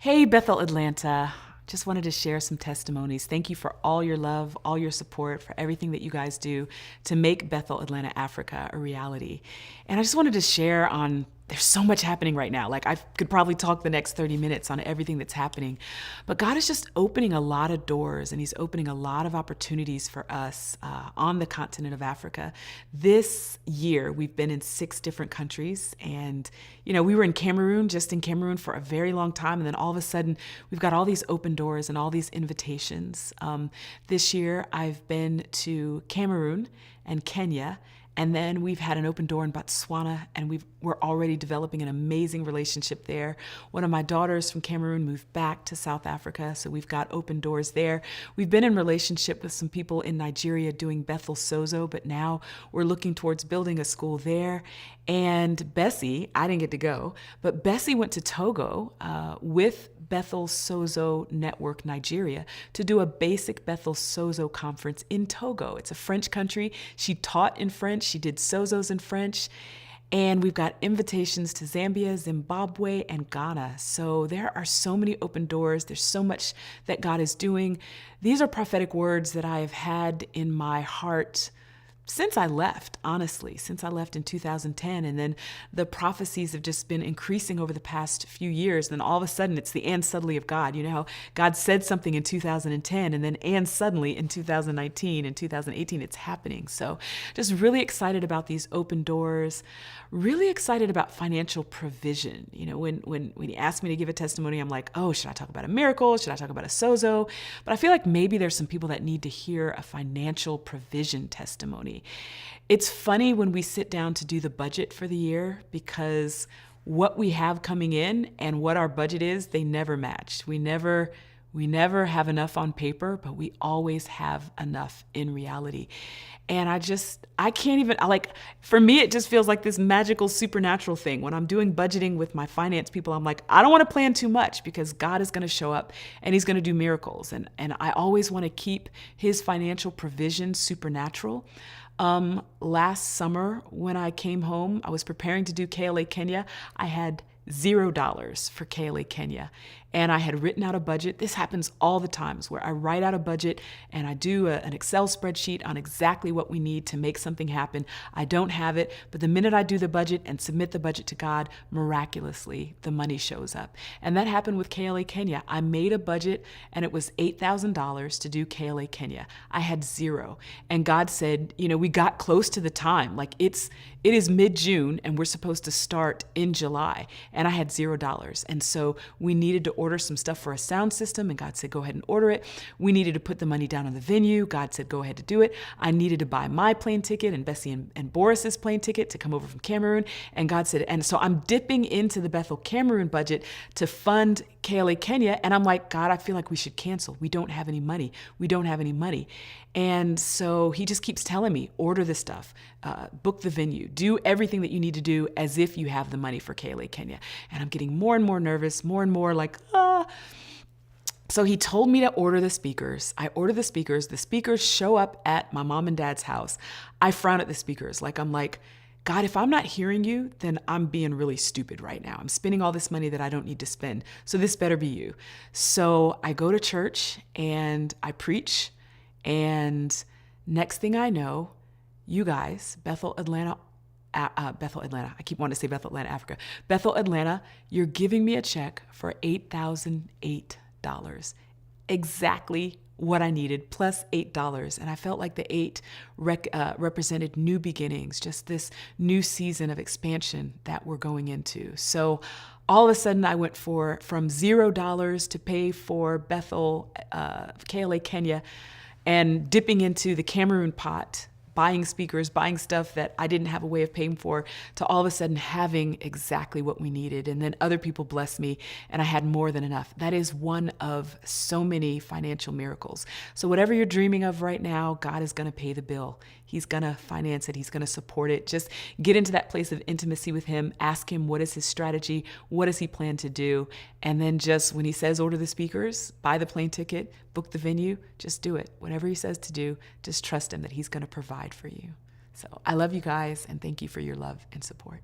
Hey, Bethel Atlanta. Just wanted to share some testimonies. Thank you for all your love, all your support, for everything that you guys do to make Bethel Atlanta Africa a reality. And I just wanted to share on there's so much happening right now. Like I could probably talk the next 30 minutes on everything that's happening. But God is just opening a lot of doors and He's opening a lot of opportunities for us on the continent of Africa. This year, we've been in 6 different countries. And, we were in Cameroon, just in Cameroon for a very long time. And then all of a sudden, we've got all these open doors and all these invitations. This year, I've been to Cameroon and Kenya. And then we've had an open door in Botswana, and we're already developing an amazing relationship there. One of my daughters from Cameroon moved back to South Africa, so we've got open doors there. We've been in relationship with some people in Nigeria doing Bethel Sozo, but now we're looking towards building a school there. And Bessie, I didn't get to go, but Bessie went to Togo with Bethel Sozo Network Nigeria to do a basic Bethel Sozo conference in Togo. It's a French country. She taught in French. She did Sozos in French. And we've got invitations to Zambia, Zimbabwe, and Ghana. So there are so many open doors. There's so much that God is doing. These are prophetic words that I have had in my heart since I left, honestly, since I left in 2010. And then the prophecies have just been increasing over the past few years. Then all of a sudden, it's the and suddenly of God. You know how God said something in 2010, and then and suddenly in 2019 and 2018, it's happening. So just really excited about these open doors, really excited about financial provision. When he asked me to give a testimony, I'm like, oh, should I talk about a miracle? Should I talk about a sozo? But I feel like maybe there's some people that need to hear a financial provision testimony. It's funny when we sit down to do the budget for the year because what we have coming in and what our budget is, they never match. We never have enough on paper, but we always have enough in reality. And I can't even, for me, it just feels like this magical supernatural thing. When I'm doing budgeting with my finance people, I'm like, I don't want to plan too much because God is going to show up and He's going to do miracles. And I always want to keep His financial provision supernatural. Last summer when I came home, I was preparing to do KLA Kenya. I had $0 for KLA Kenya. And I had written out a budget. This happens all the times where I write out a budget and I do an Excel spreadsheet on exactly what we need to make something happen. I don't have it, but the minute I do the budget and submit the budget to God, miraculously, the money shows up. And that happened with KLA Kenya. I made a budget and it was $8,000 to do KLA Kenya. I had 0. And God said, we got close to the time. It is mid-June and we're supposed to start in July. And I had $0. And so we needed to order some stuff for a sound system, and God said, go ahead and order it. We needed to put the money down on the venue. God said, go ahead to do it. I needed to buy my plane ticket and Bessie and Boris's plane ticket to come over from Cameroon. And God said, and so I'm dipping into the Bethel Cameroon budget to fund KLA Kenya. And I'm like, God, I feel like we should cancel. We don't have any money. We don't have any money. And so He just keeps telling me, order the stuff, book the venue, do everything that you need to do as if you have the money for KLA Kenya. And I'm getting more and more nervous, more and more like, So He told me to order the speakers. I order the speakers. The speakers show up at my mom and dad's house. I frown at the speakers. I'm like, God, if I'm not hearing you, then I'm being really stupid right now. I'm spending all this money that I don't need to spend. So this better be you. So I go to church and I preach. And next thing I know, you guys, Bethel Atlanta, I keep wanting to say Bethel Atlanta Africa. Bethel Atlanta, you're giving me a check for $8,008. Exactly what I needed, plus $8. And I felt like the 8 represented new beginnings, just this new season of expansion that we're going into. So all of a sudden I went from $0 to pay for Bethel, KLA Kenya, and dipping into the Cameroon pot, buying speakers, buying stuff that I didn't have a way of paying for, to all of a sudden having exactly what we needed. And then other people blessed me and I had more than enough. That is one of so many financial miracles. So whatever you're dreaming of right now, God is going to pay the bill. He's going to finance it. He's going to support it. Just get into that place of intimacy with Him. Ask Him, what is His strategy? What does He plan to do? And then just when He says, order the speakers, buy the plane ticket, book the venue, just do it. Whatever He says to do, just trust Him that He's going to provide for you. So I love you guys and thank you for your love and support.